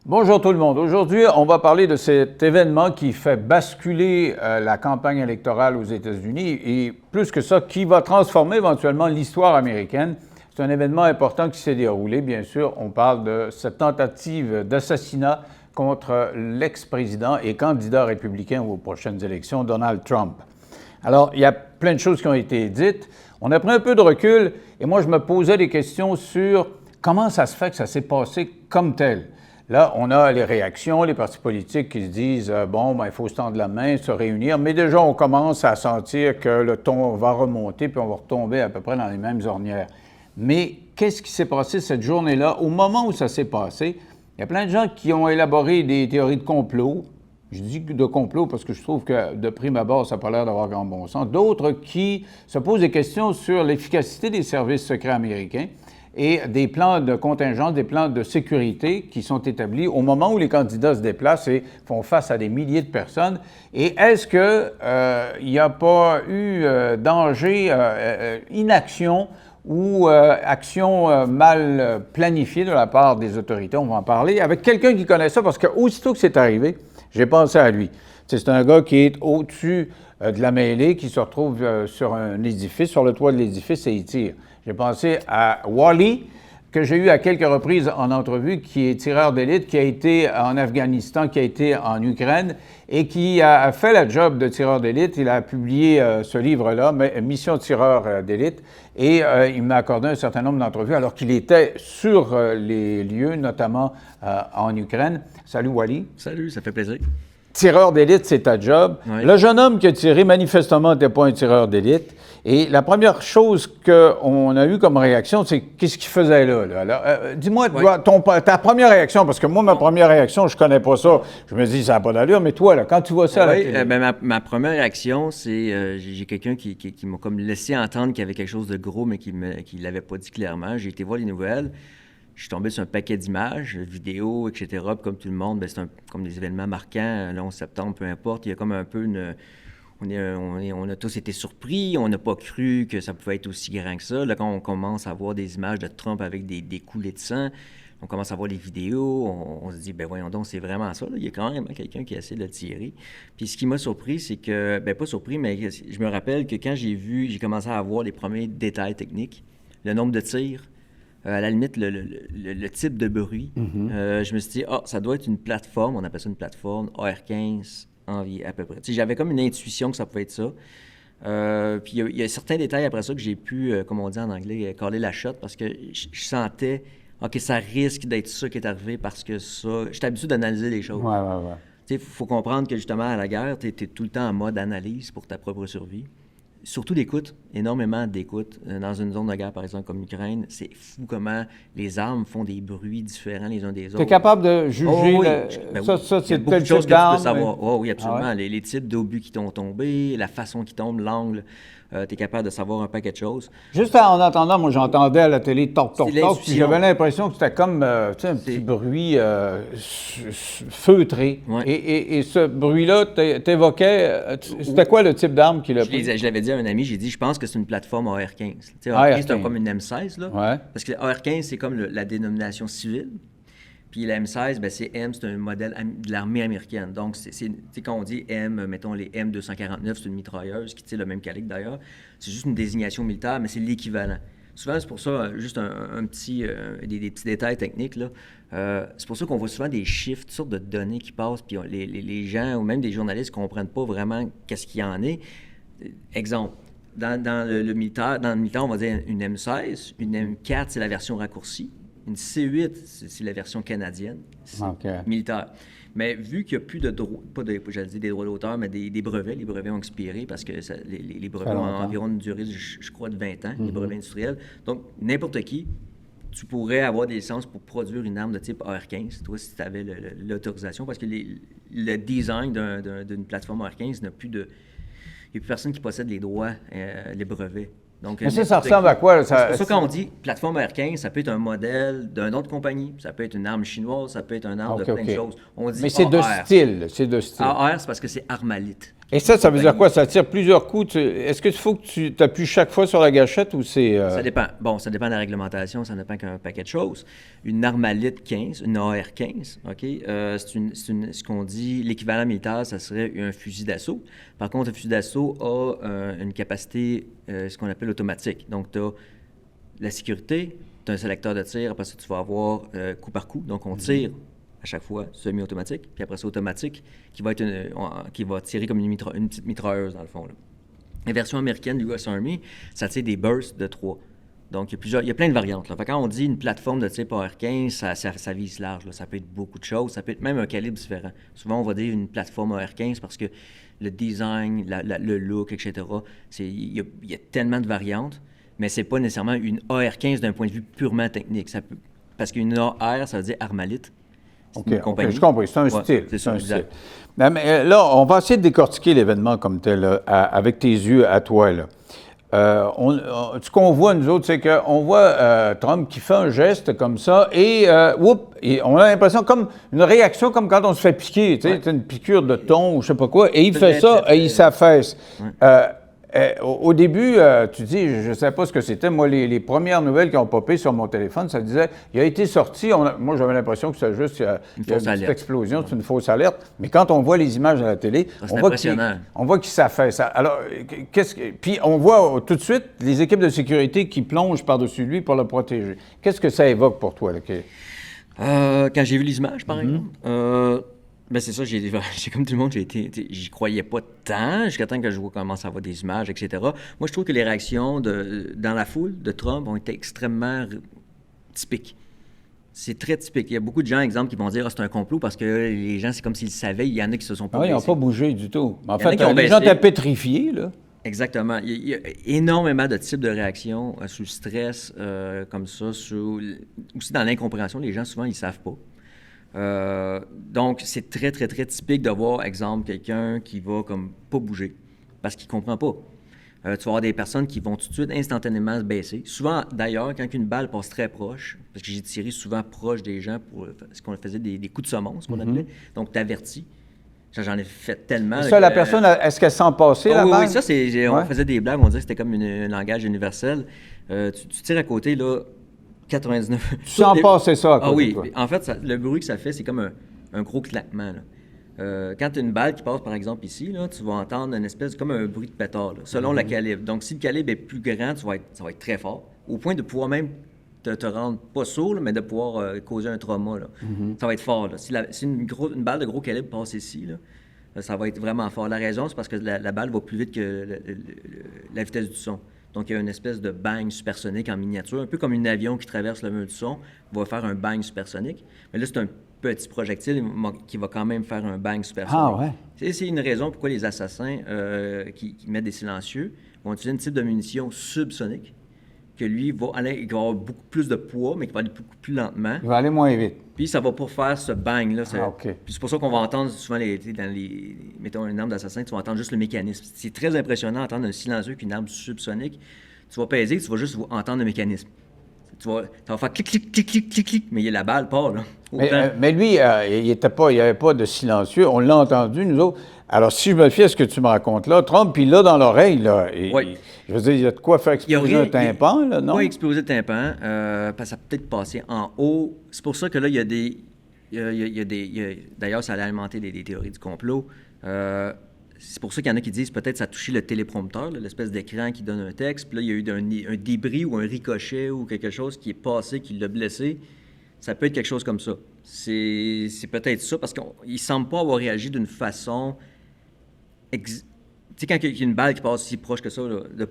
Bonjour tout le monde. Aujourd'hui, on va parler de cet événement qui fait basculer la campagne électorale aux États-Unis et plus que ça, qui va transformer éventuellement l'histoire américaine. C'est un événement important qui s'est déroulé, bien sûr. On parle de cette tentative d'assassinat contre l'ex-président et candidat républicain aux prochaines élections, Donald Trump. Alors, il y a plein de choses qui ont été dites. On a pris un peu de recul et moi, je me posais des questions sur comment ça se fait que ça s'est passé comme tel. Là, on a les réactions, les partis politiques qui se disent il faut se tendre la main, se réunir, mais déjà, on commence à sentir que le ton va remonter puis on va retomber à peu près dans les mêmes ornières. Mais qu'est-ce qui s'est passé cette journée-là? Au moment où ça s'est passé, il y a plein de gens qui ont élaboré des théories de complot. Je dis de complot parce que je trouve que de prime abord, ça n'a pas l'air d'avoir grand bon sens. D'autres qui se posent des questions sur l'efficacité des services secrets américains et des plans de contingence, des plans de sécurité qui sont établis au moment où les candidats se déplacent et font face à des milliers de personnes. Et est-ce qu'il n'y a pas eu danger, inaction ou action mal planifiée de la part des autorités? On va en parler avec quelqu'un qui connaît ça parce qu'aussitôt que c'est arrivé, j'ai pensé à lui. C'est un gars qui est au-dessus de la mêlée, qui se retrouve sur un édifice, sur le toit de l'édifice et il tire. J'ai pensé à Wally, que j'ai eu à quelques reprises en entrevue, qui est tireur d'élite, qui a été en Afghanistan, qui a été en Ukraine et qui a fait la job de tireur d'élite. Il a publié ce livre-là, Mission tireur d'élite, et il m'a accordé un certain nombre d'entrevues alors qu'il était sur les lieux, notamment en Ukraine. Salut Wally. Salut, ça fait plaisir. Tireur d'élite, c'est ta job. Oui. Le jeune homme qui a tiré, manifestement, n'était pas un tireur d'élite. Et la première chose qu'on a eue comme réaction, c'est qu'est-ce qu'il faisait là? Alors, dis-moi, ta première réaction, parce que moi, ma première réaction, je connais pas ça. Je me dis, ça n'a pas d'allure, mais toi, là, quand tu vois ça à la télé... ma première réaction, c'est j'ai quelqu'un qui m'a comme laissé entendre qu'il y avait quelque chose de gros, mais qui ne l'avait pas dit clairement. J'ai été voir les nouvelles. Je suis tombé sur un paquet d'images, vidéos, etc. Puis comme tout le monde, c'est comme des événements marquants, le 11 septembre, peu importe. Il y a comme un peu une... On a tous été surpris, on n'a pas cru que ça pouvait être aussi grand que ça. Là, quand on commence à voir des images de Trump avec des coulées de sang, on commence à voir les vidéos, on se dit, voyons donc, c'est vraiment ça. Là. Il y a quand même quelqu'un qui essaie de le tirer. Puis ce qui m'a surpris, c'est que, pas surpris, mais je me rappelle que quand j'ai commencé à avoir les premiers détails techniques, le nombre de tirs, à la limite, le type de bruit, je me suis dit, ça doit être une plateforme, on appelle ça une plateforme, AR-15, à peu près. J'avais comme une intuition que ça pouvait être ça. Puis il y a certains détails après ça que j'ai pu, comme on dit en anglais, caller la shot parce que je sentais, OK, ça risque d'être ça qui est arrivé parce que ça... J'étais habitué d'analyser les choses. Ouais. Il faut comprendre que justement, à la guerre, tu es tout le temps en mode analyse pour ta propre survie. Surtout l'écoute, énormément d'écoute. Dans une zone de guerre, par exemple, comme l'Ukraine, c'est fou comment les armes font des bruits différents les uns des autres. Tu es capable de juger ça, c'est tel type d'arme? Oui, absolument. Ah ouais? Les types d'obus qui t'ont tombé, la façon qu'ils tombent, l'angle, tu es capable de savoir un paquet de choses. Juste en entendant, moi, j'entendais à la télé toc, puis j'avais l'impression que c'était comme un petit bruit feutré. Ouais. Et ce bruit-là, t'évoquais, c'était quoi le type d'arme qu'il a pris? Je l'avais dit à un ami, j'ai dit, je pense que c'est une plateforme AR-15. AR-15, c'est comme une M16, là. Ouais. Parce que AR-15, c'est comme la dénomination civile. Puis la M16, c'est un modèle de l'armée américaine. Donc, quand on dit M, mettons les M249, c'est une mitrailleuse qui tire le même calibre d'ailleurs. C'est juste une désignation militaire, mais c'est l'équivalent. Souvent, c'est pour ça, juste des petits détails techniques, là. C'est pour ça qu'on voit souvent des chiffres, toutes sortes de données qui passent, puis les gens, ou même des journalistes, ne comprennent pas vraiment qu'est-ce qu'il y en est. Exemple, dans le militaire, on va dire une M16, une M4, c'est la version raccourcie. Une C8, c'est la version canadienne, militaire. Mais vu qu'il n'y a plus de droits, des droits d'auteur, mais des brevets, les brevets ont expiré parce que les brevets ont environ une durée, je crois, de 20 ans, les brevets industriels. Donc, n'importe qui, tu pourrais avoir des licences pour produire une arme de type AR-15, toi, si tu avais l'autorisation, parce que le design d'une plateforme AR-15 n'a plus de... Il n'y a plus personne qui possède les droits, les brevets. Donc, mais ça ressemble à quoi? C'est pour ça quand on dit plateforme AR-15, ça peut être un modèle d'une autre compagnie, ça peut être une arme chinoise, ça peut être une arme de plein de choses. On dit mais c'est de style, AR, c'est parce que c'est Armalite. Et ça veut dire quoi? Ça tire plusieurs coups. Est-ce qu'il faut que tu appuies chaque fois sur la gâchette ou c'est... Ça dépend. Bon, ça dépend de la réglementation, ça dépend qu'un paquet de choses. Une Armalite 15, une AR-15, OK? Ce qu'on dit, l'équivalent militaire, ça serait un fusil d'assaut. Par contre, un fusil d'assaut a une capacité, ce qu'on appelle automatique. Donc, tu as la sécurité, tu as un sélecteur de tir, après ça, tu vas avoir coup par coup. Donc, on tire à chaque fois semi-automatique, puis après ça, automatique, qui va tirer comme une petite mitrailleuse, dans le fond. Là. La version américaine du US Army, ça tire des bursts de 3. Donc, il y a plein de variantes. Là. Fait quand on dit une plateforme de type AR-15, ça vise large. Là. Ça peut être beaucoup de choses. Ça peut être même un calibre différent. Souvent, on va dire une plateforme AR-15 parce que le design, le look, etc., il y a tellement de variantes, mais c'est pas nécessairement une AR-15 d'un point de vue purement technique. Parce qu'une AR, ça veut dire Armalite. OK, je comprends. C'est un style. C'est un style. Mais là, on va essayer de décortiquer l'événement comme tel, là, avec tes yeux à toi. Là. Ce qu'on voit, nous autres, c'est qu'on voit Trump qui fait un geste comme ça et on a l'impression comme une réaction comme quand on se fait piquer, tu sais, une piqûre de thon ou je sais pas quoi, et il fait ça et il s'affaisse. Au début, tu dis, je ne savais pas ce que c'était. Moi, les premières nouvelles qui ont popé sur mon téléphone, ça disait, il a été sorti. Moi, j'avais l'impression que c'était juste, il y a une petite explosion, c'est une fausse alerte. Mais quand on voit les images à la télé, on voit qu'il s'affaisse. Alors, puis on voit tout de suite les équipes de sécurité qui plongent par-dessus lui pour le protéger. Qu'est-ce que ça évoque pour toi, là? Quand j'ai vu les images, par exemple, ben c'est ça, j'ai comme tout le monde, j'y croyais pas tant, jusqu'à temps que je vois comment ça va des images, etc. Moi, je trouve que les réactions dans la foule de Trump ont été extrêmement typiques. C'est très typique. Il y a beaucoup de gens, exemple, qui vont dire c'est un complot parce que les gens, c'est comme s'ils savaient. Il y en a qui se sont pas ils n'ont pas bougé du tout. En fait, les gens étaient pétrifiés, là. Exactement. Il y a énormément de types de réactions sous stress, comme ça, aussi dans l'incompréhension. Les gens, souvent, ils ne savent pas. Donc, c'est très, très, très typique de voir, exemple, quelqu'un qui va comme pas bouger parce qu'il ne comprend pas. Tu vas avoir des personnes qui vont tout de suite instantanément se baisser. Souvent, d'ailleurs, quand une balle passe très proche, parce que j'ai tiré souvent proche des gens pour ce qu'on faisait des coups de saumon, ce qu'on appelait. Donc, t'avertis. J'en ai fait tellement. Ça, la personne, est-ce qu'elle sent passer la balle? Oui, ça, on faisait des blagues, on disait que c'était comme un langage universel. Tu tires à côté, là, 99. Tu sens passer ça à côté, oui. Toi. En fait, le bruit que ça fait, c'est comme un gros claquement. Là. Quand tu as une balle qui passe, par exemple, ici, là, tu vas entendre une espèce comme un bruit de pétard, là, selon le calibre. Donc, si le calibre est plus grand, ça va être très fort, au point de pouvoir même te rendre pas sourd, là, mais de pouvoir causer un trauma. Là. Ça va être fort. Là. Si une balle de gros calibre passe ici, là, ça va être vraiment fort. La raison, c'est parce que la balle va plus vite que la vitesse du son. Donc, il y a une espèce de bang supersonique en miniature, un peu comme un avion qui traverse le mur du son, va faire un bang supersonique. Mais là, c'est un petit projectile qui va quand même faire un bang supersonique. Ah ouais? C'est une raison pourquoi les assassins qui mettent des silencieux vont utiliser un type de munition subsonique, que lui, il va avoir beaucoup plus de poids, mais qui va aller beaucoup plus lentement. Il va aller moins vite. Puis ça va pas faire ce bang-là. OK. Puis c'est pour ça qu'on va entendre souvent, mettons, une arme d'assassin, tu vas entendre juste le mécanisme. C'est très impressionnant d'entendre un silencieux qu'une arme subsonique. Tu vas peser, tu vas juste entendre le mécanisme. Ça va faire clic, clic, clic, clic, clic, clic, mais la balle part, là. Mais lui, il n'y avait pas de silencieux. On l'a entendu, nous autres. Alors, si je me fie à ce que tu me racontes là, Trump, il l'a dans l'oreille, là. Je veux dire, il y a de quoi faire exploser un tympan, là, non? Pas exploser le tympan, parce que ça peut peut-être passer en haut. C'est pour ça que là, il y a des... D'ailleurs, ça allait alimenter des théories du complot. C'est pour ça qu'il y en a qui disent peut-être ça a touché le téléprompteur, là, l'espèce d'écran qui donne un texte. Puis là, il y a eu un débris ou un ricochet ou quelque chose qui est passé, qui l'a blessé. Ça peut être quelque chose comme ça. C'est peut-être ça, parce qu'il ne semble pas avoir réagi d'une façon... Tu sais, quand il y a une balle qui passe si proche que ça, là,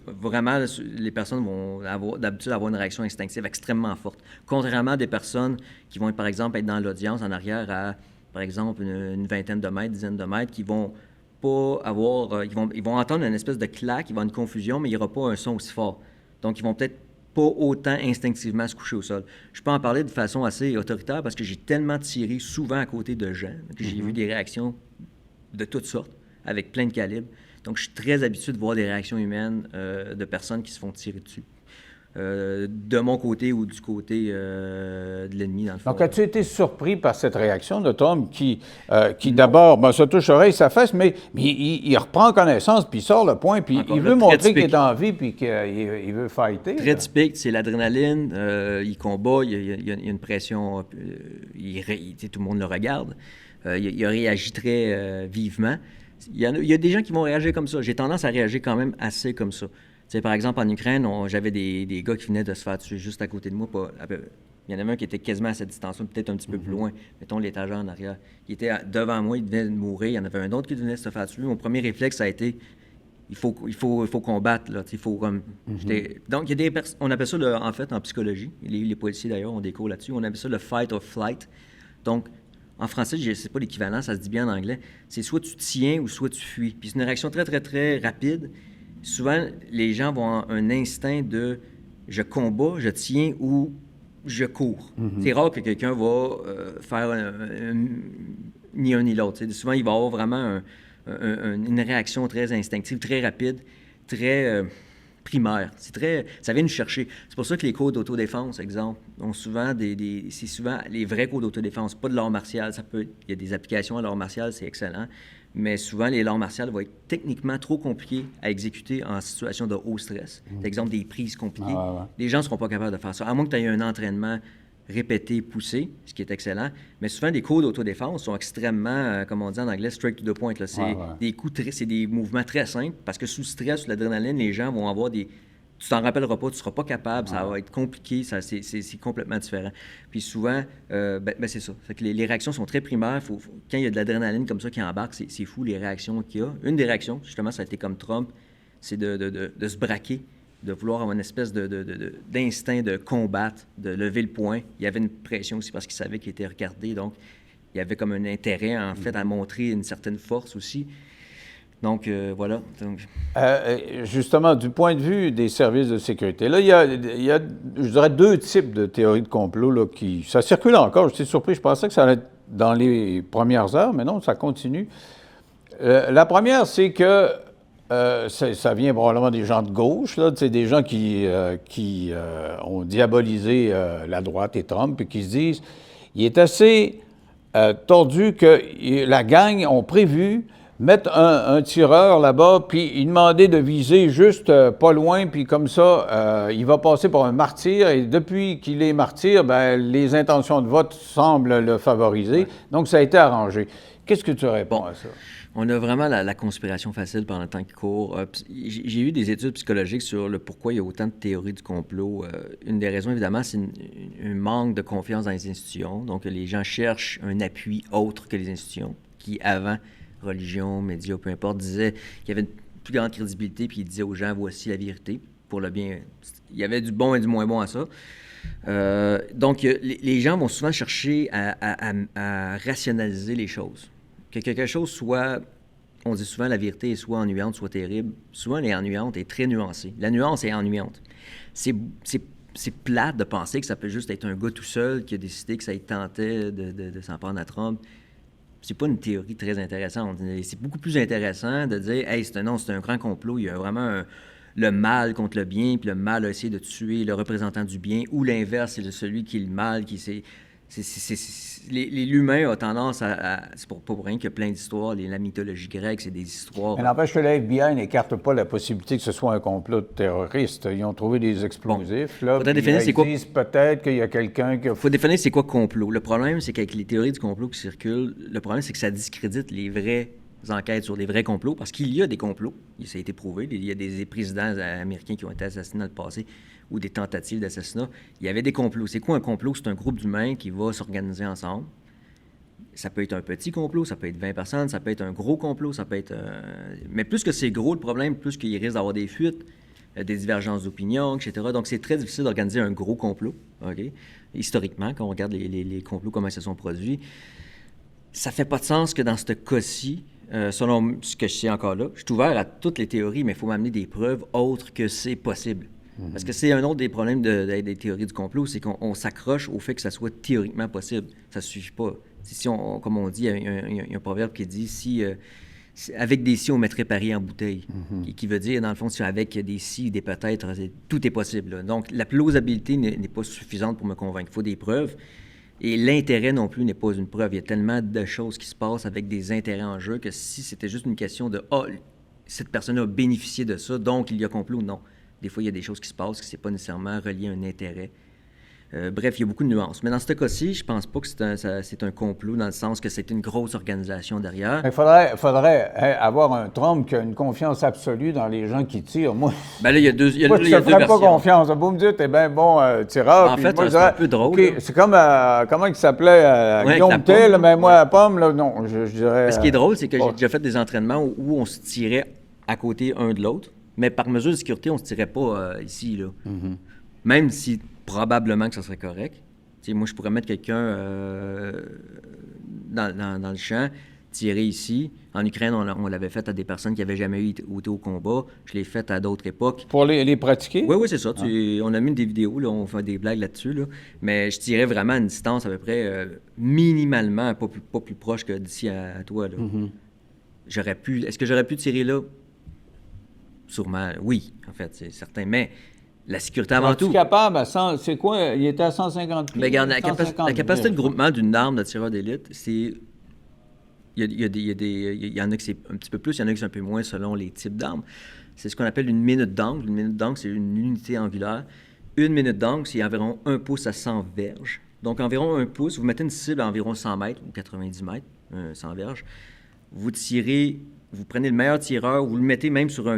vraiment, les personnes vont d'habitude avoir une réaction instinctive extrêmement forte. Contrairement à des personnes qui vont, par exemple, être dans l'audience en arrière à, par exemple, une vingtaine de mètres, dizaine de mètres, qui vont pas avoir... ils vont entendre une espèce de claque, il va y avoir une confusion, mais il n'y aura pas un son aussi fort. Donc, ils vont peut-être pas autant instinctivement se coucher au sol. Je peux en parler de façon assez autoritaire parce que j'ai tellement tiré souvent à côté de gens que j'ai vu des réactions de toutes sortes, avec plein de calibres. Donc, je suis très habitué de voir des réactions humaines de personnes qui se font tirer dessus. de mon côté ou du côté de l'ennemi, dans le fond. Donc, as-tu été surpris par cette réaction de Trump qui d'abord, se touche-oreille, ça fesse, mais il reprend connaissance, puis il sort le point, puis il veut montrer qu'il est en vie, puis qu'il veut fighter? Très typique, c'est l'adrénaline, il combat, il y a une pression, tout le monde le regarde, il a réagi très vivement. Il y a des gens qui vont réagir comme ça. J'ai tendance à réagir quand même assez comme ça. T'sais, par exemple, en Ukraine, j'avais des gars qui venaient de se faire tuer juste à côté de moi. Il y en avait un qui était quasiment à cette distance-là, peut-être un petit peu plus loin. Mettons l'étagère en arrière. Il était devant moi, il venait de mourir. Il y en avait un autre qui venait de se faire tuer. Mon premier réflexe, ça a été il faut combattre. Là, il faut, comme, Donc, il y a on appelle ça, en fait, en psychologie. Les policiers, d'ailleurs, ont des cours là-dessus. On appelle ça le fight or flight. Donc, en français, je ne sais pas l'équivalent, ça se dit bien en anglais. C'est soit tu tiens ou soit tu fuis. Puis c'est une réaction très, très, très rapide. Souvent, les gens vont avoir un instinct de je combats, je tiens ou je cours. C'est rare que quelqu'un va faire ni un ni l'autre. Souvent, il va avoir vraiment une réaction très instinctive, très rapide, très primaire. Ça vient nous chercher. C'est pour ça que les cours d'autodéfense, exemple, ont souvent c'est souvent les vrais cours d'autodéfense, pas de l'art martial. Il y a des applications à l'art martial, c'est excellent. Mais souvent, les arts martiales vont être techniquement trop compliqués à exécuter en situation de haut stress. Par exemple, des prises compliquées. Les gens ne seront pas capables de faire ça, à moins que tu aies un entraînement répété, poussé, ce qui est excellent. Mais souvent, les cours d'autodéfense sont extrêmement, comme on dit en anglais, straight to the point. Là. C'est des mouvements très simples, parce que sous stress, sous l'adrénaline, les gens vont avoir des... Tu t'en rappelleras pas, tu ne seras pas capable, ça va être compliqué, c'est complètement différent. Puis souvent, c'est ça. Fait que les réactions sont très primaires. Quand il y a de l'adrénaline comme ça qui embarque, c'est fou les réactions qu'il y a. Une des réactions, justement, ça a été comme Trump, c'est de se braquer, de vouloir avoir une espèce d'instinct de combattre, de lever le poing. Il y avait une pression aussi parce qu'il savait qu'il était regardé, donc il y avait comme un intérêt, en fait, à montrer une certaine force aussi. Donc, voilà. Justement, du point de vue des services de sécurité, là, il y a je dirais, deux types de théories de complot là, ça circule encore. Je suis surpris, je pensais que ça allait être dans les premières heures, mais non, ça continue. La première, c'est que ça vient probablement des gens de gauche, là, des gens qui ont diabolisé la droite et Trump, et qui se disent il est assez tordu que la gang ont prévu mettre un tireur là-bas, puis il demandait de viser juste pas loin, puis comme ça, il va passer pour un martyr, et depuis qu'il est martyr, les intentions de vote semblent le favoriser. Ouais. Donc, ça a été arrangé. Qu'est-ce que tu réponds à ça? On a vraiment la conspiration facile pendant le temps qui court. J'ai eu des études psychologiques sur le pourquoi il y a autant de théories du complot. Une des raisons, évidemment, c'est un manque de confiance dans les institutions. Donc, les gens cherchent un appui autre que les institutions, qui, avant, religion, médias, peu importe, disaient qu'il y avait une plus grande crédibilité, puis ils disaient aux gens, voici la vérité, pour le bien. Il y avait du bon et du moins bon à ça. Donc, les gens vont souvent chercher à rationaliser les choses. Que quelque chose soit, on dit souvent la vérité est soit ennuyante, soit terrible. Souvent, elle est ennuyante et très nuancée. La nuance est ennuyante. C'est plate de penser que ça peut juste être un gars tout seul qui a décidé que ça lui tentait de s'en prendre à Trump. C'est pas une théorie très intéressante. C'est beaucoup plus intéressant de dire « Hey, c'est un grand complot, il y a vraiment le mal contre le bien, puis le mal a essayé de tuer le représentant du bien, ou l'inverse, c'est celui qui est le mal, qui s'est... » L'humain a tendance c'est pour rien qu'il y a plein d'histoires. La mythologie grecque, c'est des histoires... Mais n'empêche que le FBI n'écarte pas la possibilité que ce soit un complot terroriste. Ils ont trouvé des explosifs. Là, ils disent peut-être qu'il y a quelqu'un qui... Il faut définir c'est quoi complot. Le problème, c'est qu'avec les théories du complot qui circulent, le problème, c'est que ça discrédite les vraies enquêtes sur les vrais complots, parce qu'il y a des complots. Ça a été prouvé. Il y a des présidents américains qui ont été assassinés dans le passé, ou des tentatives d'assassinat. Il y avait des complots. C'est quoi un complot? C'est un groupe d'humains qui va s'organiser ensemble. Ça peut être un petit complot, ça peut être 20 personnes, ça peut être un gros complot, ça peut être... Mais plus que c'est gros, le problème, plus qu'il risque d'avoir des fuites, des divergences d'opinion, etc. Donc, c'est très difficile d'organiser un gros complot, OK? Historiquement, quand on regarde les complots, comment ils se sont produits. Ça fait pas de sens que dans ce cas-ci, selon ce que je sais encore là, je suis ouvert à toutes les théories, mais il faut m'amener des preuves autres que c'est possible. Parce que c'est un autre des problèmes des théories du complot, c'est qu'on s'accroche au fait que ça soit théoriquement possible. Ça ne suffit pas. Comme on dit, il y a un proverbe qui dit, si Avec des si, on mettrait pari en bouteille. Qui veut dire, dans le fond, si avec des si, des peut-être, tout est possible. Là. Donc, la plausibilité n'est pas suffisante pour me convaincre. Il faut des preuves. Et l'intérêt non plus n'est pas une preuve. Il y a tellement de choses qui se passent avec des intérêts en jeu que si c'était juste une question de « Ah, cette personne a bénéficié de ça, donc il y a complot », non. Des fois, il y a des choses qui se passent qui ne sont pas nécessairement reliées à un intérêt. Bref, il y a beaucoup de nuances. Mais dans ce cas-ci, je pense pas que c'est un complot dans le sens que c'est une grosse organisation derrière. Il faudrait avoir un Trump qui a une confiance absolue dans les gens qui tirent. Moi, ben là, il y a deux moi je ne ferais pas confiance. Vous me dites, t'es bien bon tireur. En fait, c'est un peu drôle. Okay, c'est comme, comment il s'appelait, Guillaume Tell, mais moi, à Pomme, là, non, je dirais... Ce qui est drôle, c'est que j'ai déjà fait des entraînements où on se tirait à côté un de l'autre, mais par mesure de sécurité, on ne se tirait pas ici, là. Même si... probablement que ça serait correct. T'sais, moi, je pourrais mettre quelqu'un dans le champ, tirer ici. En Ukraine, on l'avait fait à des personnes qui n'avaient jamais été au combat. Je l'ai fait à d'autres époques. Pour les pratiquer? Oui, c'est ça. On a mis des vidéos, là, on fait des blagues là-dessus. Là. Mais je tirais vraiment à une distance à peu près minimalement, pas plus proche que d'ici à toi. Là. Est-ce que j'aurais pu tirer là? Sûrement, oui, en fait, c'est certain. Mais... la sécurité avant tout. Capable, c'est quoi? Il était à 150 pieds. Bien, regarde, la capacité de groupement d'une arme de tireur d'élite, c'est... Il y en a qui c'est un petit peu plus, il y en a qui c'est un peu moins selon les types d'armes. C'est ce qu'on appelle une minute d'angle. Une minute d'angle, c'est une unité angulaire. Une minute d'angle, c'est environ 1 pouce à 100 verges. Donc, environ 1 pouce, vous mettez une cible à environ 100 mètres ou 90 mètres, 100 verges. Vous tirez, vous prenez le meilleur tireur, vous le mettez même sur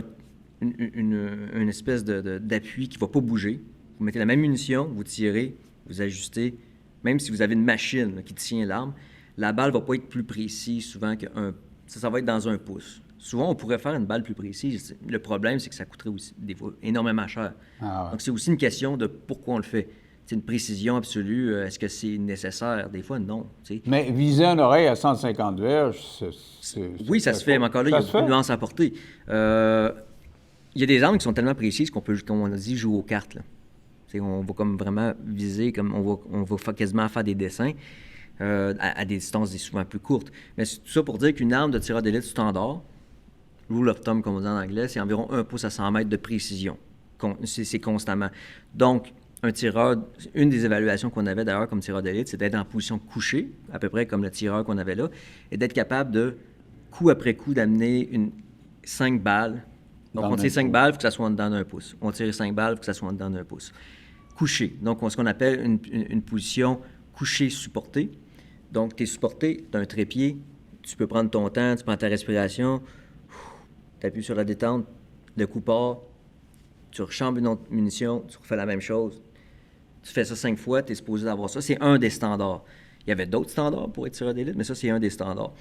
une espèce d'appui qui ne va pas bouger. Vous mettez la même munition, vous tirez, vous ajustez. Même si vous avez une machine là, qui tient l'arme, la balle ne va pas être plus précise souvent qu'un... Ça va être dans 1 pouce. Souvent, on pourrait faire une balle plus précise. Le problème, c'est que ça coûterait aussi des fois énormément cher. Ah ouais. Donc, c'est aussi une question de pourquoi on le fait. C'est une précision absolue. Est-ce que c'est nécessaire? Des fois, non. T'sais. Mais viser une oreille à 150 verges, oui, ça se fait, mais encore là, il y a beaucoup de nuances à apporter. Il y a des armes qui sont tellement précises qu'on peut, comme on a dit, jouer aux cartes. Là. On va comme vraiment viser, comme on va quasiment faire des dessins à des distances souvent plus courtes. Mais c'est tout ça pour dire qu'une arme de tireur d'élite standard, rule of thumb, comme on dit en anglais, c'est environ 1 pouce à 100 mètres de précision. C'est constamment. Donc, un tireur, une des évaluations qu'on avait d'ailleurs comme tireur d'élite, c'est d'être en position couchée, à peu près comme le tireur qu'on avait là, et d'être capable de, coup après coup, d'amener 5 balles. Donc, on tire 5 balles, il faut que ça soit en dedans d'1 pouce. On tire 5 balles, il faut que ça soit en dedans d'1 pouce. Couché. Donc, ce qu'on appelle une position couchée supportée. Donc, tu es supporté d'un trépied. Tu peux prendre ton temps, tu prends ta respiration, tu appuies sur la détente, le coup part, tu rechambres une autre munition, tu refais la même chose. Tu fais ça 5 fois, tu es supposé d'avoir ça. C'est un des standards. Il y avait d'autres standards pour être tireur d'élite, mais ça, c'est un des standards.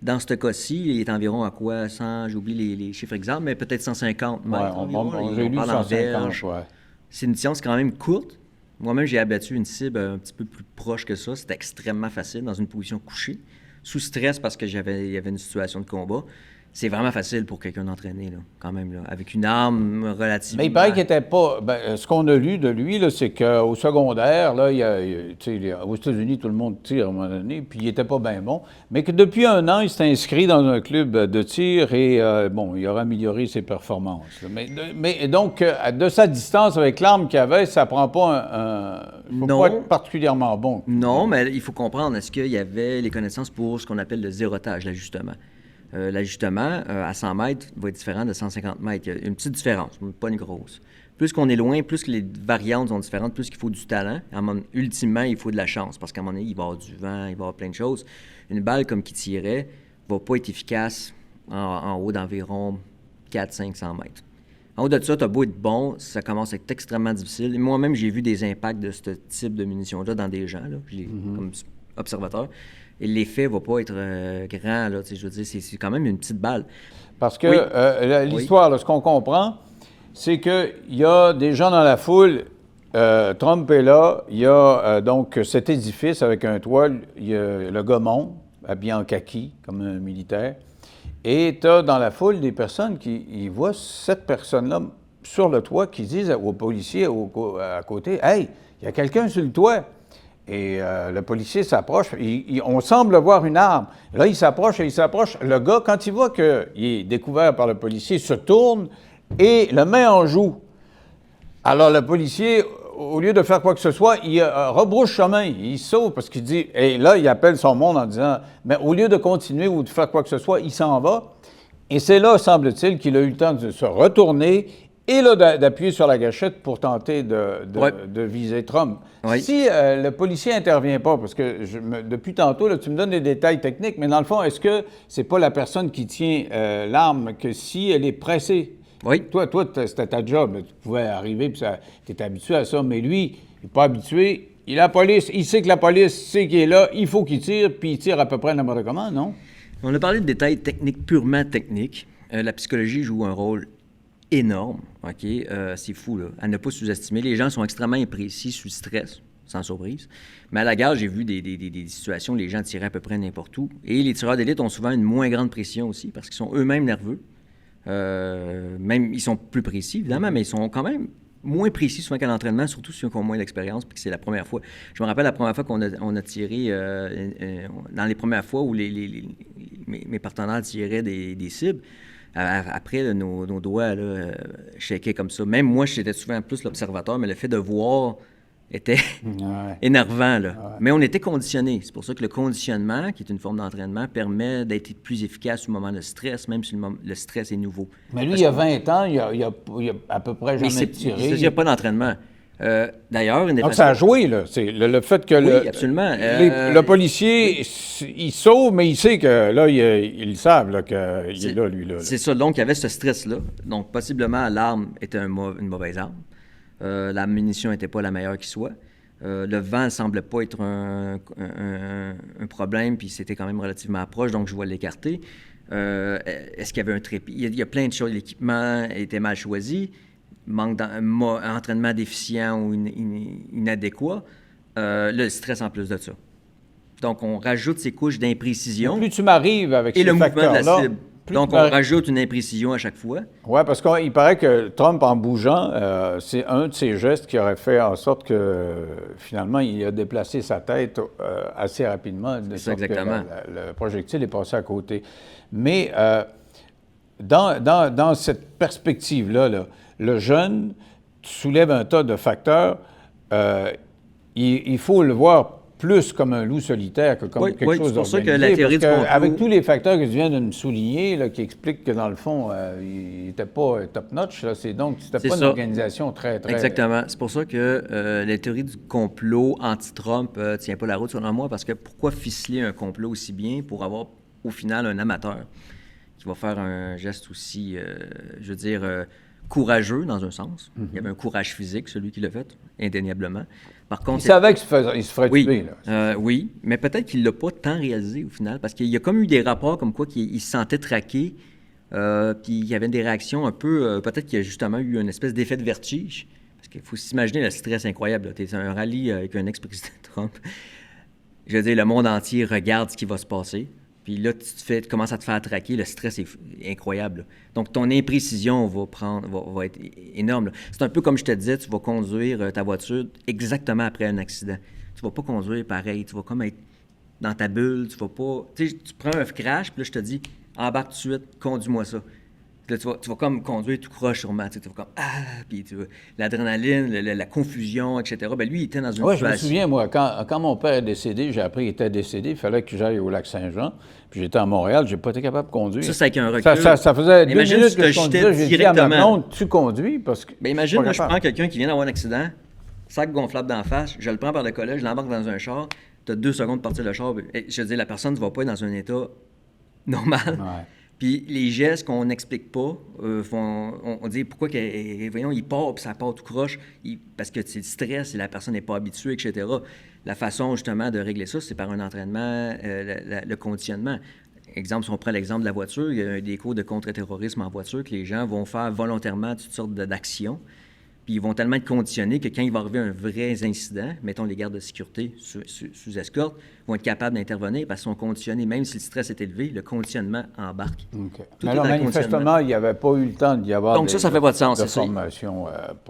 Dans ce cas-ci, il est environ à quoi? 100, j'oublie les chiffres exacts, mais peut-être 150 mètres environ. J'ai lu 150, ouais. C'est une distance quand même courte. Moi-même, j'ai abattu une cible un petit peu plus proche que ça. C'était extrêmement facile, dans une position couchée, sous stress parce qu'il y avait une situation de combat. C'est vraiment facile pour quelqu'un d'entraîner, là, quand même, là, avec une arme relativement... Mais il paraît qu'il n'était pas... ce qu'on a lu de lui, là, c'est qu'au secondaire, là, aux États-Unis, tout le monde tire à un moment donné, puis il n'était pas bien bon, mais que depuis 1 an, il s'est inscrit dans un club de tir et, il aura amélioré ses performances. Mais donc, de sa distance avec l'arme qu'il avait, ça ne prend pas il ne faut pas être particulièrement bon. Non, mais il faut comprendre, est-ce qu'il y avait les connaissances pour ce qu'on appelle le zérotage, l'ajustement? L'ajustement à 100 mètres va être différent de 150 mètres. Il y a une petite différence, mais pas une grosse. Plus qu'on est loin, plus que les variantes sont différentes, plus qu'il faut du talent. Ultimement, il faut de la chance, parce qu'à un moment donné, il va y avoir du vent, il va y avoir plein de choses. Une balle comme qui tirait ne va pas être efficace en haut d'environ 400-500 mètres. En haut de ça, tu as beau être bon, ça commence à être extrêmement difficile. Moi-même, j'ai vu des impacts de ce type de munitions-là dans des gens, là, comme observateur. Et l'effet ne va pas être grand, là, je veux dire, c'est quand même une petite balle. Parce que l'histoire, là, ce qu'on comprend, c'est qu'il y a des gens dans la foule, Trump est là, il y a donc cet édifice avec un toit, il y a le gars monte, habillé en kaki, comme un militaire, et tu as dans la foule des personnes qui voient cette personne-là sur le toit qui disent aux policiers à côté, « Hey, il y a quelqu'un sur le toit! » Et le policier s'approche. On semble voir une arme. Là, il s'approche et il s'approche. Le gars, quand il voit qu'il est découvert par le policier, se tourne et le met en joue. Alors, le policier, au lieu de faire quoi que ce soit, il rebrousse chemin. Il sauve parce qu'il dit... Et là, il appelle son monde en disant... Mais au lieu de continuer ou de faire quoi que ce soit, il s'en va. Et c'est là, semble-t-il, qu'il a eu le temps de se retourner et là, d'appuyer sur la gâchette pour tenter de viser Trump. Oui. Si le policier n'intervient pas, parce que depuis tantôt, là, tu me donnes des détails techniques, mais dans le fond, est-ce que c'est pas la personne qui tient l'arme que si elle est pressée? Oui. Toi, c'était ta job. Là, tu pouvais arriver, puis tu étais habitué à ça, mais lui, il n'est pas habitué. Il a la police, il sait que la police sait qu'il est là, il faut qu'il tire, puis il tire à peu près n'importe comment, non? On a parlé de détails techniques, purement techniques. La psychologie joue un rôle énorme, OK? C'est fou, là, à ne pas sous-estimer. Les gens sont extrêmement imprécis sous stress, sans surprise. Mais à la gare, j'ai vu des situations où les gens tiraient à peu près n'importe où. Et les tireurs d'élite ont souvent une moins grande pression aussi, parce qu'ils sont eux-mêmes nerveux. Même, ils sont plus précis, évidemment, mais ils sont quand même moins précis souvent qu'à l'entraînement, surtout ceux qui ont moins d'expérience, puis que c'est la première fois. Je me rappelle la première fois qu'on a tiré, dans les premières fois où mes partenaires tiraient des cibles, après, là, nos doigts shakaient comme ça. Même moi, j'étais souvent plus l'observateur, mais le fait de voir était énervant. Là. Ouais. Mais on était conditionnés. C'est pour ça que le conditionnement, qui est une forme d'entraînement, permet d'être plus efficace au moment de stress, même si le stress est nouveau. Mais lui, il y a 20 ans, il a à peu près jamais tiré. Il n'y a pas d'entraînement. D'ailleurs, donc, ça a joué, là. C'est le fait que oui, absolument. Le policier, il sauve, mais il sait que là, ils savent là, qu'il est là, lui. Là. C'est ça. Donc, il y avait ce stress-là. Donc, possiblement, l'arme était une mauvaise arme. La munition n'était pas la meilleure qui soit. Le vent ne semblait pas être un problème, puis c'était quand même relativement proche, donc je vais l'écarter. Est-ce qu'il y avait un trépied? Il y a plein de choses. L'équipement était mal choisi. Manque d'entraînement déficient ou inadéquat, le stress en plus de ça. Donc, on rajoute ces couches d'imprécision. Plus tu m'arrives avec ces facteurs-là... Et le mouvement de la cible. Donc, on rajoute une imprécision à chaque fois. Oui, parce qu'il paraît que Trump, en bougeant, c'est un de ses gestes qui aurait fait en sorte que, finalement, il a déplacé sa tête assez rapidement. De sorte exactement. Que le projectile est passé à côté. Mais dans cette perspective-là, là, le jeune soulève un tas de facteurs. Il faut le voir plus comme un loup solitaire que comme quelque chose d'organisé. C'est pour ça que la théorie du complot... Avec tous les facteurs que tu viens de me souligner, là, qui expliquent que, dans le fond, il n'était pas top-notch, c'était pas une organisation très... Exactement. C'est pour ça que la théorie du complot anti-Trump ne tient pas la route, selon moi, parce que pourquoi ficeler un complot aussi bien pour avoir, au final, un amateur qui va faire un geste aussi, je veux dire... courageux, dans un sens. Mm-hmm. Il y avait un courage physique, celui qui l'a fait, indéniablement. Par contre, il savait qu'il se ferait tuer. Là. Oui, mais peut-être qu'il ne l'a pas tant réalisé, au final, parce qu'il y a comme eu des rapports comme quoi qu'il se sentait traqué, puis il y avait des réactions un peu... peut-être qu'il y a justement eu une espèce d'effet de vertige, parce qu'il faut s'imaginer le stress incroyable. Tu es à un rallye avec un ex-président Trump. Je veux dire, le monde entier regarde ce qui va se passer. Puis là, tu commences à te faire traquer, le stress est incroyable. Là. Donc, ton imprécision va être énorme. Là. C'est un peu comme je te disais, tu vas conduire ta voiture exactement après un accident. Tu vas pas conduire pareil, tu vas comme être dans ta bulle, tu vas pas... Tu sais, tu prends un crash, puis là, je te dis, embarque tout de suite, conduis-moi ça. Puis là, tu vas comme conduire tout croche sûrement, tu vas comme « Ah! » Puis l'adrénaline, la confusion, etc. Bien, lui, il était dans une situation... Je me souviens, moi, quand mon père est décédé, j'ai appris qu'il était décédé, il fallait que j'aille au Lac-Saint-Jean, puis j'étais à Montréal, j'ai pas été capable de conduire. Ça, c'est avec un recul. Ça faisait 2 minutes que je conduisais, j'ai dit à ma blonde, tu conduis, parce que... Bien, imagine, moi, je prends quelqu'un qui vient d'avoir un accident, sac gonflable d'en face, je le prends par le collet, je l'embarque dans un char, tu as 2 secondes pour partir le char, et je veux dire, la personne ne va pas être dans un état normal. Ouais. Puis les gestes qu'on n'explique pas, on dit pourquoi voyons, il part, puis ça part tout croche, parce que c'est le stress et la personne n'est pas habituée, etc. La façon, justement, de régler ça, c'est par un entraînement, le conditionnement. Exemple, si on prend l'exemple de la voiture, il y a des cours de contre-terrorisme en voiture que les gens vont faire volontairement toutes sortes d'actions Puis ils vont tellement être conditionnés que quand il va arriver un vrai incident, mettons les gardes de sécurité sous escorte, vont être capables d'intervenir parce qu'ils sont conditionnés. Même si le stress est élevé, le conditionnement embarque. Okay. Mais alors, manifestement, il n'y avait pas eu le temps d'y avoir donc ça fait pas de sens, de formation.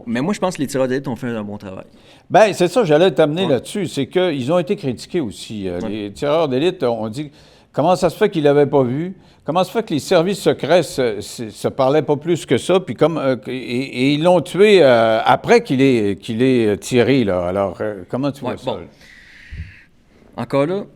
Mais moi, je pense que les tireurs d'élite ont fait un bon travail. Bien, c'est ça, j'allais t'amener là-dessus. C'est qu'ils ont été critiqués aussi. Les tireurs d'élite ont dit... Comment ça se fait qu'ils ne l'avaient pas vu? Comment ça se fait que les services secrets se parlaient pas plus que ça? Puis et ils l'ont tué après qu'il ait tiré, là. Alors, comment tu vois ça? Bon. Encore là,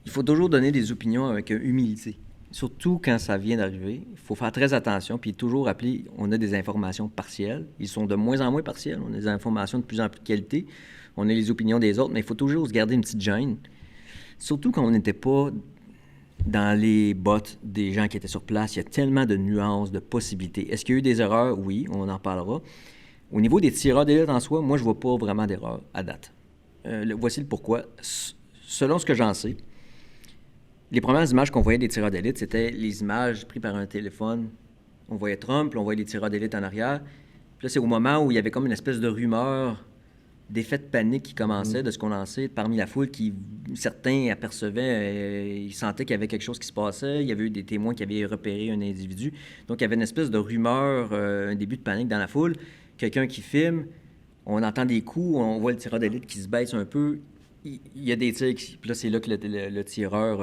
il faut toujours donner des opinions avec humilité. Surtout quand ça vient d'arriver. Il faut faire très attention. Puis toujours rappeler, on a des informations partielles. Ils sont de moins en moins partielles. On a des informations de plus en plus de qualité. On a les opinions des autres. Mais il faut toujours se garder une petite gêne. Surtout quand on n'était pas... dans les bottes des gens qui étaient sur place, il y a tellement de nuances, de possibilités. Est-ce qu'il y a eu des erreurs? Oui, on en parlera. Au niveau des tireurs d'élite en soi, moi, je ne vois pas vraiment d'erreurs à date. Voici le pourquoi. Selon ce que j'en sais, les premières images qu'on voyait des tireurs d'élite, c'était les images prises par un téléphone. On voyait Trump, puis on voyait les tireurs d'élite en arrière. Puis là, c'est au moment où il y avait comme une espèce de rumeur d'effet de panique qui commençait, de ce qu'on en sait, parmi la foule, certains apercevaient, ils sentaient qu'il y avait quelque chose qui se passait, il y avait eu des témoins qui avaient repéré un individu. Donc, il y avait une espèce de rumeur, un début de panique dans la foule. Quelqu'un qui filme, on entend des coups, on voit le tireur d'élite qui se baisse un peu, il y a des tirs, puis là, c'est là que le tireur,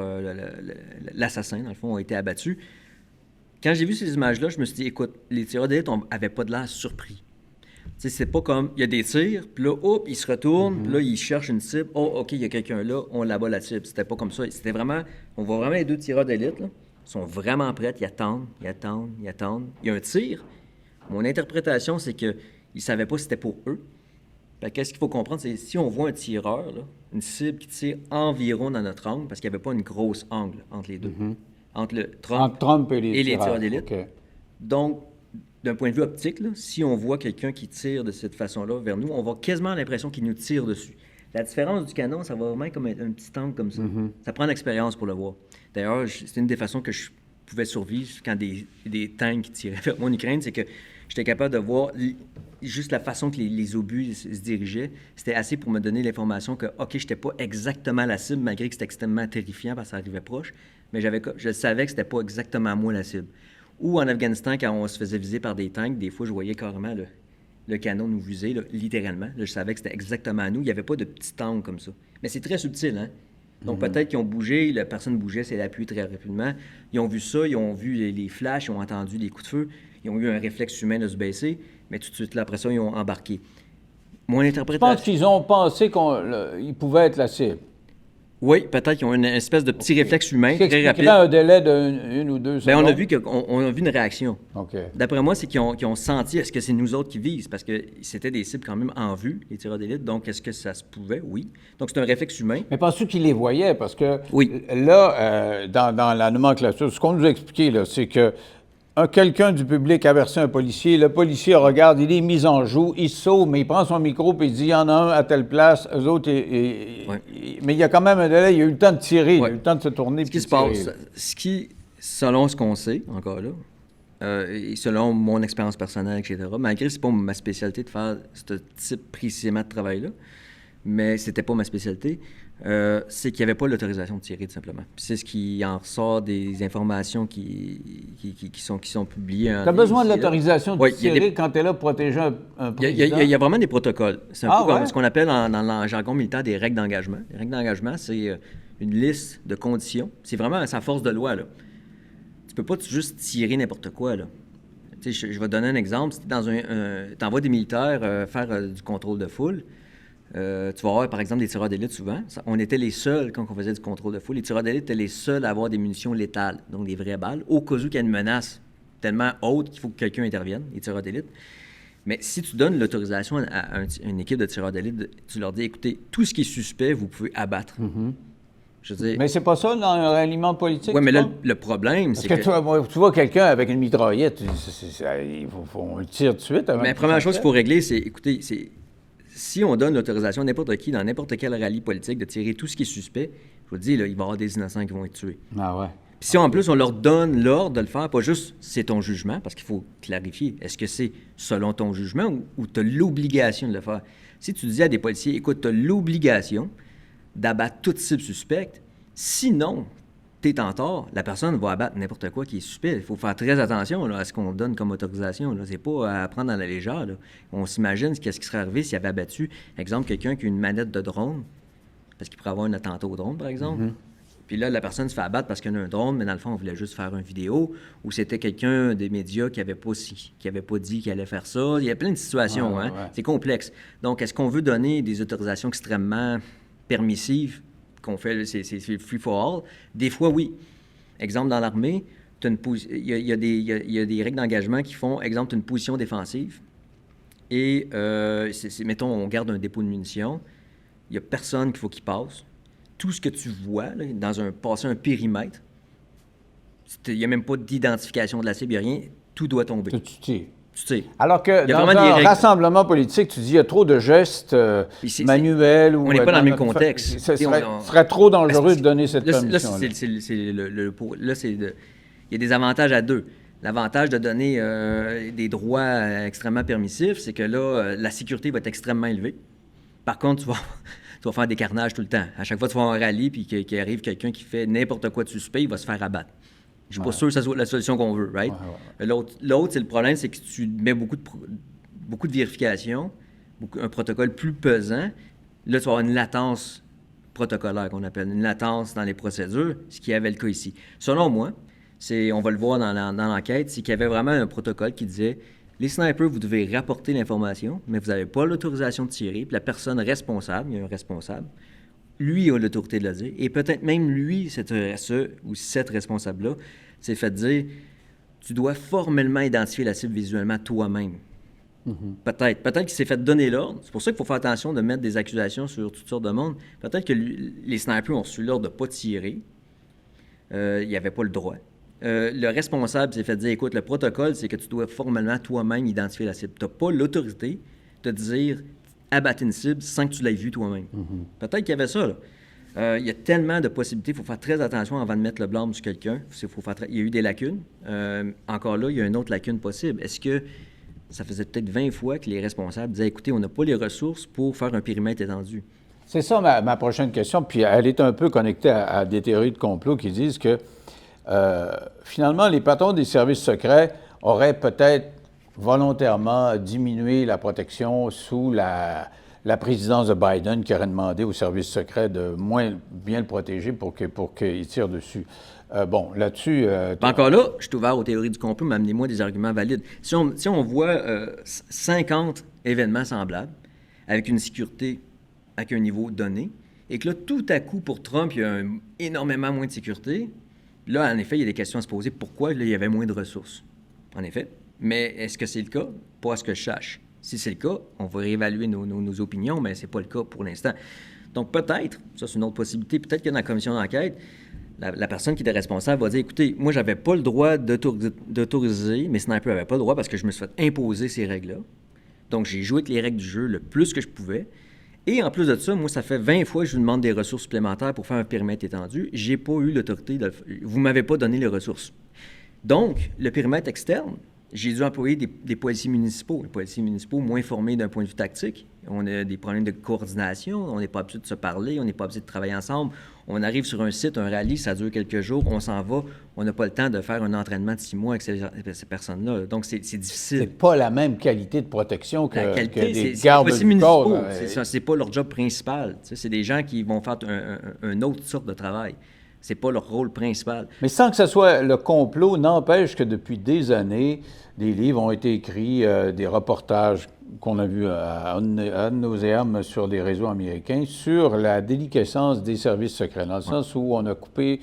l'assassin, dans le fond, a été abattu. Quand j'ai vu ces images-là, je me suis dit, écoute, les tireurs d'élite n'avaient pas de l'air surpris. Tu sais, c'est pas comme, il y a des tirs, puis là, hop, ils se retournent, puis là, ils cherchent une cible. Oh, OK, il y a quelqu'un là, on l'abat la cible. C'était pas comme ça. C'était vraiment, on voit vraiment les deux tireurs d'élite, là. Ils sont vraiment prêts, ils attendent. Il y a un tir. Mon interprétation, c'est qu'ils ne savaient pas si c'était pour eux. Qu'est-ce qu'il faut comprendre, c'est si on voit un tireur, là, une cible qui tire environ dans notre angle, parce qu'il n'y avait pas une grosse angle entre les deux, entre Trump et les tireurs d'élite. Okay. Donc, d'un point de vue optique, là, si on voit quelqu'un qui tire de cette façon-là vers nous, on va quasiment l'impression qu'il nous tire dessus. La différence du canon, ça va vraiment comme un petit angle comme ça. Ça prend l'expérience pour le voir. D'ailleurs, c'est une des façons que je pouvais survivre quand des tanks tiraient vers mon Ukraine, c'est que j'étais capable de voir juste la façon que les obus se dirigeaient. C'était assez pour me donner l'information que, OK, je n'étais pas exactement la cible, malgré que c'était extrêmement terrifiant parce que ça arrivait proche, mais je savais que c'était pas exactement moi la cible. Ou en Afghanistan, quand on se faisait viser par des tanks, des fois, je voyais carrément le canon nous viser, là, littéralement. Là, je savais que c'était exactement à nous. Il n'y avait pas de petit angle comme ça. Mais c'est très subtil, hein? Donc, peut-être qu'ils ont bougé, la personne bougeait, c'est l'appui très rapidement. Ils ont vu ça, ils ont vu les flashs, ils ont entendu les coups de feu, ils ont eu un réflexe humain de se baisser, mais tout de suite, là, après ça, ils ont embarqué. Mon interprétation... Je pense qu'ils ont pensé qu'ils pouvaient être la cible. Oui, peut-être qu'ils ont une espèce de petit réflexe humain très rapide. Un délai d'une ou deux secondes. Bien, on a vu une réaction. Okay. D'après moi, c'est qu'ils ont senti, est-ce que c'est nous autres qui visent? Parce que c'était des cibles quand même en vue, les tireurs d'élite. Donc, est-ce que ça se pouvait? Oui. Donc, c'est un réflexe humain. Mais penses-tu qu'ils les voyaient? Parce que oui. Là, dans la nomenclature, ce qu'on nous a expliqué, là, c'est que quelqu'un du public avertit un policier, le policier regarde, il est mis en joue, il sauve, mais il prend son micro et il dit « il y en a un à telle place », eux autres, mais il y a quand même un délai, il y a eu le temps de tirer, il y a eu le temps de se tourner. Ce qui se passe, selon ce qu'on sait, encore là, et selon mon expérience personnelle, etc., malgré que ce n'est pas ma spécialité de faire ce type précisément de travail-là, mais c'était pas ma spécialité, c'est qu'il n'y avait pas l'autorisation de tirer, tout simplement. Puis c'est ce qui en ressort des informations qui sont publiées. Tu as besoin de l'autorisation de tirer quand tu es là pour protéger un président? Il y a vraiment des protocoles. C'est un peu comme ce qu'on appelle dans le jargon militaire des règles d'engagement. Les règles d'engagement, c'est une liste de conditions. C'est vraiment sa force de loi, là. Tu peux pas juste tirer n'importe quoi, là. Tu sais, je vais te donner un exemple. Si tu envoies des militaires faire du contrôle de foule, tu vas avoir, par exemple, des tireurs d'élite souvent. On était les seuls, quand on faisait du contrôle de foule, les tireurs d'élite étaient les seuls à avoir des munitions létales, donc des vraies balles, au cas où il y a une menace tellement haute qu'il faut que quelqu'un intervienne, les tireurs d'élite. Mais si tu donnes l'autorisation à une équipe de tireurs d'élite, tu leur dis, écoutez, tout ce qui est suspect, vous pouvez abattre. Je veux dire, mais c'est pas ça dans un ralliement politique? Oui, mais là, le problème, c'est que... Tu vois quelqu'un avec une mitraillette, on le tire tout de suite. Mais la première chose qu'il faut régler, c'est, écoutez, si on donne l'autorisation à n'importe qui, dans n'importe quel rallye politique, de tirer tout ce qui est suspect, je vous dis, là, il va y avoir des innocents qui vont être tués. Ah ouais. Puis si en plus on leur donne l'ordre de le faire, pas juste c'est ton jugement, parce qu'il faut clarifier, est-ce que c'est selon ton jugement ou tu as l'obligation de le faire? Si tu dis à des policiers, écoute, tu as l'obligation d'abattre toute cible suspecte, sinon tu es en tort, la personne va abattre n'importe quoi qui est suspect. Il faut faire très attention là, à ce qu'on donne comme autorisation. C'est pas à prendre dans la légère. Là. On s'imagine qu'est-ce qui serait arrivé s'il avait abattu, exemple, quelqu'un qui a une manette de drone, parce qu'il pourrait avoir un attentat au drone, par exemple. Mm-hmm. Puis là, la personne se fait abattre parce qu'il y a un drone, mais dans le fond, on voulait juste faire une vidéo, ou c'était quelqu'un des médias qui n'avait pas dit qu'il allait faire ça. Il y a plein de situations, hein? Ouais. C'est complexe. Donc, est-ce qu'on veut donner des autorisations extrêmement permissives, qu'on fait, c'est free for all? Des fois, oui. Exemple, dans l'armée, il y a des règles d'engagement qui font, exemple, tu as une position défensive, et, mettons, on garde un dépôt de munitions, il n'y a personne qu'il faut qu'il passe. Tout ce que tu vois, là, passer un périmètre, il n'y a même pas d'identification de la cible, il n'y a rien, tout doit tomber. Tu tires. Alors que dans un rassemblement politique, tu dis qu'il y a trop de gestes manuels. On n'est pas dans le même contexte. Ce serait trop dangereux de donner cette permission. Il y a des avantages à deux. L'avantage de donner des droits extrêmement permissifs, c'est que là, la sécurité va être extrêmement élevée. Par contre, tu vas faire des carnages tout le temps. À chaque fois que tu vas en rallye puis qu'il arrive quelqu'un qui fait n'importe quoi de suspect, il va se faire abattre. Je ne suis pas sûr que ça soit la solution qu'on veut, right? L'autre, c'est le problème, c'est que tu mets beaucoup de vérifications, un protocole plus pesant. Là, tu vas avoir une latence protocolaire qu'on appelle, une latence dans les procédures, ce qui avait le cas ici. Selon moi, on va le voir dans l'enquête, c'est qu'il y avait vraiment un protocole qui disait les snipers, vous devez rapporter l'information, mais vous n'avez pas l'autorisation de tirer. Puis la personne responsable, il y a un responsable, lui a l'autorité de le dire. Et peut-être même lui, cette responsable-là, s'est fait dire tu dois formellement identifier la cible visuellement toi-même. Mm-hmm. Peut-être qu'il s'est fait donner l'ordre. C'est pour ça qu'il faut faire attention de mettre des accusations sur toutes sortes de monde. Peut-être que les snipers ont reçu l'ordre de ne pas tirer. Il n'y avait pas le droit. Le responsable s'est fait dire, écoute, le protocole, c'est que tu dois formellement toi-même identifier la cible. Tu n'as pas l'autorité de dire abattre une cible sans que tu l'aies vue toi-même. Mm-hmm. Peut-être qu'il y avait ça, là. Il y a tellement de possibilités. Il faut faire très attention avant de mettre le blâme sur quelqu'un. Il y a eu des lacunes. Encore là, il y a une autre lacune possible. Est-ce que ça faisait peut-être 20 fois que les responsables disaient, écoutez, on n'a pas les ressources pour faire un périmètre étendu? C'est ça ma prochaine question. Puis elle est un peu connectée à des théories de complot qui disent que finalement, les patrons des services secrets auraient peut-être volontairement diminué la protection sous la présidence de Biden qui aurait demandé aux services secrets de moins bien le protéger pour qu'il tire dessus. Bon, là-dessus... Encore là, je suis ouvert aux théories du complot, mais amenez-moi des arguments valides. Si on voit 50 événements semblables avec une sécurité avec un niveau donné, et que là, tout à coup, pour Trump, il y a énormément moins de sécurité... Là, en effet, il y a des questions à se poser. Pourquoi là, il y avait moins de ressources? En effet. Mais est-ce que c'est le cas? Pas à ce que je sache. Si c'est le cas, on va réévaluer nos opinions, mais ce n'est pas le cas pour l'instant. Donc peut-être, ça c'est une autre possibilité, peut-être que dans la commission d'enquête, la personne qui était responsable va dire, écoutez, moi, j'avais pas le droit d'autoriser, mais Sniper n'avait pas le droit parce que je me suis fait imposer ces règles-là. Donc j'ai joué avec les règles du jeu le plus que je pouvais. Et en plus de ça, moi, ça fait 20 fois que je vous demande des ressources supplémentaires pour faire un périmètre étendu. Je n'ai pas eu l'autorité de le faire. Vous ne m'avez pas donné les ressources. Donc, le périmètre externe, j'ai dû employer des policiers municipaux. Les policiers municipaux moins formés d'un point de vue tactique. On a des problèmes de coordination. On n'est pas habitué de se parler. On n'est pas habitué de travailler ensemble. On arrive sur un site, un rallye, ça dure quelques jours. On s'en va. On n'a pas le temps de faire un entraînement de 6 mois avec ces personnes-là. Donc, c'est difficile. C'est pas la même qualité de protection que, des gardes du corps. C'est les policiers municipaux. C'est pas leur job principal. C'est des gens qui vont faire une autre sorte de travail. C'est pas leur rôle principal. Mais sans que ce soit le complot, n'empêche que depuis des années, des livres ont été écrits, des reportages qu'on a vus ad nauseam sur des réseaux américains sur la déliquescence des services secrets, dans le sens où on a coupé,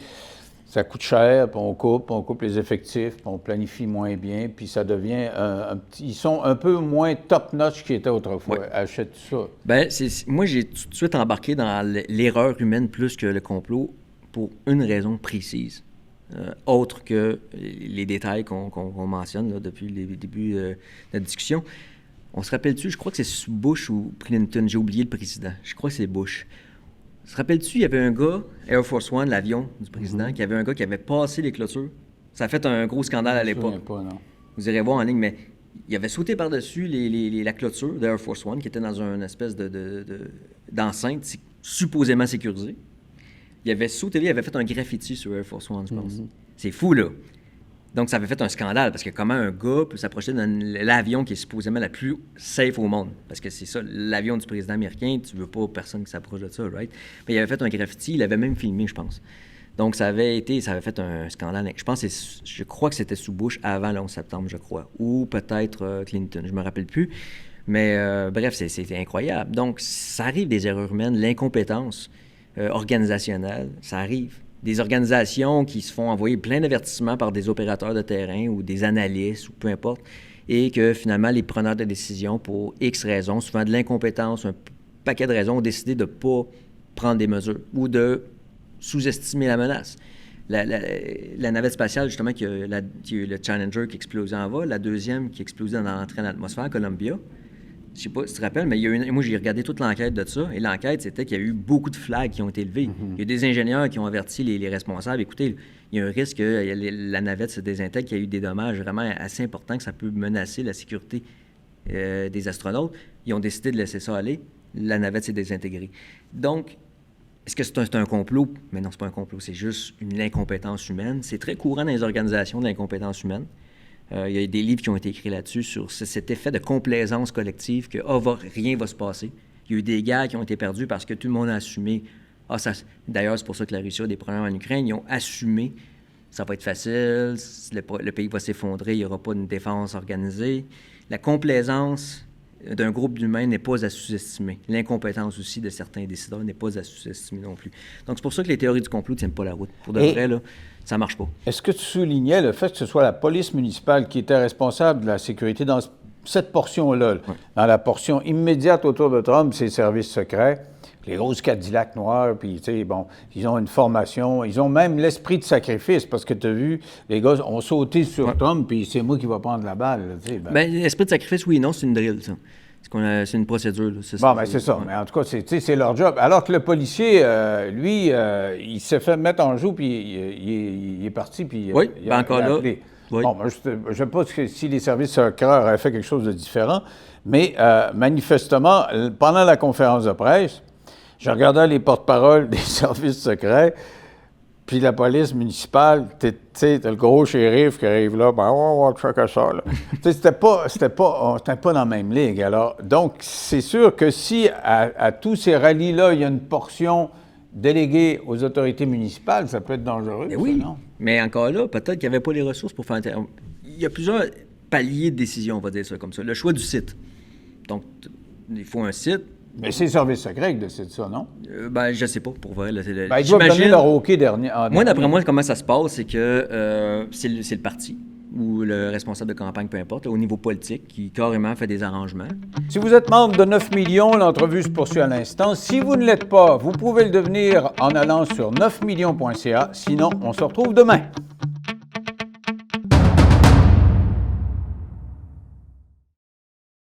ça coûte cher, puis on coupe les effectifs, puis on planifie moins bien, puis ça devient ils sont un peu moins top-notch qu'ils étaient autrefois. Ouais. Achète ça. Bien, moi, j'ai tout de suite embarqué dans l'erreur humaine plus que le complot pour une raison précise. Autre que les détails qu'on mentionne là, depuis les débuts de la discussion. On se rappelle-tu, je crois que c'est Bush ou Clinton, j'ai oublié le président. Je crois que c'est Bush. te rappelles-tu, il y avait un gars, Air Force One, l'avion du président, qui avait un gars qui avait passé les clôtures. Ça a fait un gros scandale à l'époque. Vous irez voir en ligne, mais il avait sauté par-dessus la clôture d'Air Force One, qui était dans une espèce d'enceinte supposément sécurisée. Il avait sauté, il avait fait un graffiti sur Air Force One, je pense. C'est fou, là. Donc, ça avait fait un scandale, parce que comment un gars peut s'approcher de l'avion qui est supposément la plus safe au monde? Parce que c'est ça, l'avion du président américain, tu veux pas personne qui s'approche de ça, right? Mais il avait fait un graffiti, il l'avait même filmé, je pense. Donc, ça avait fait un scandale. Je crois que c'était sous Bush avant le 11 septembre, je crois. Ou peut-être Clinton, je me rappelle plus. Mais bref, c'est incroyable. Donc, ça arrive des erreurs humaines, l'incompétence organisationnelle, ça arrive. Des organisations qui se font envoyer plein d'avertissements par des opérateurs de terrain ou des analystes ou peu importe, et que finalement, les preneurs de décision, pour X raisons, souvent de l'incompétence, un paquet de raisons, ont décidé de ne pas prendre des mesures ou de sous-estimer la menace. La navette spatiale, justement, qui a eu le Challenger qui explosait en vol, la deuxième qui explosait dans l'entrée en atmosphère, Columbia. Je ne sais pas si tu te rappelles, mais moi, j'ai regardé toute l'enquête de ça, et l'enquête, c'était qu'il y a eu beaucoup de flags qui ont été levés. Il y a des ingénieurs qui ont averti les responsables. Écoutez, il y a un risque que la navette se désintègre, qu'il y a eu des dommages vraiment assez importants, que ça peut menacer la sécurité des astronautes. Ils ont décidé de laisser ça aller. La navette s'est désintégrée. Donc, est-ce que c'est un complot? Mais non, c'est pas un complot, c'est juste une incompétence humaine. C'est très courant dans les organisations de l'incompétence humaine. Il y a des livres qui ont été écrits là-dessus sur cet effet de complaisance collective que rien va se passer. Il y a eu des guerres qui ont été perdues parce que tout le monde a assumé. D'ailleurs, c'est pour ça que la Russie a des problèmes en Ukraine. Ils ont assumé. Ça va être facile, le pays va s'effondrer, il n'y aura pas une défense organisée. La complaisance d'un groupe d'humains n'est pas à sous-estimer. L'incompétence aussi de certains décideurs n'est pas à sous-estimer non plus. Donc, c'est pour ça que les théories du complot ne tiennent pas la route. Pour de vrai, là, ça ne marche pas. Est-ce que tu soulignais le fait que ce soit la police municipale qui était responsable de la sécurité dans cette portion-là? Oui. Dans la portion immédiate autour de Trump, c'est les services secrets, les grosses Cadillacs noirs, puis, tu sais, bon, ils ont une formation, ils ont même l'esprit de sacrifice, parce que tu as vu, les gars ont sauté sur Trump, puis c'est moi qui vais prendre la balle, tu sais. L'esprit de sacrifice, oui et non, c'est une drill, ça. C'est une procédure. Là, c'est ça. Mais en tout cas, c'est leur job. Alors que le policier, lui, il s'est fait mettre en joue, puis il est parti, puis il a encore là. Oui. Bon, je ne sais pas si les services secrets auraient fait quelque chose de différent, mais manifestement, pendant la conférence de presse, je regardais les porte-paroles des services secrets, puis la police municipale, tu sais, t'as le gros shérif qui arrive là, on va checker ça, là. C'était pas dans la même ligue. Alors, donc, c'est sûr que si à tous ces rallyes-là, il y a une portion déléguée aux autorités municipales, ça peut être dangereux. Mais oui, non? Mais encore là, peut-être qu'il n'y avait pas les ressources pour faire... Il y a plusieurs paliers de décision, on va dire ça comme ça. Le choix du site. Donc, il faut un site. Mais c'est le service secret qui décide ça, non? Je sais pas, pour vrai. Ils doivent donner leur OK dernier. Moi, d'après moi, comment ça se passe, c'est que c'est le parti ou le responsable de campagne, peu importe, au niveau politique, qui carrément fait des arrangements. Si vous êtes membre de 9 millions, l'entrevue se poursuit à l'instant. Si vous ne l'êtes pas, vous pouvez le devenir en allant sur 9millions.ca. Sinon, on se retrouve demain.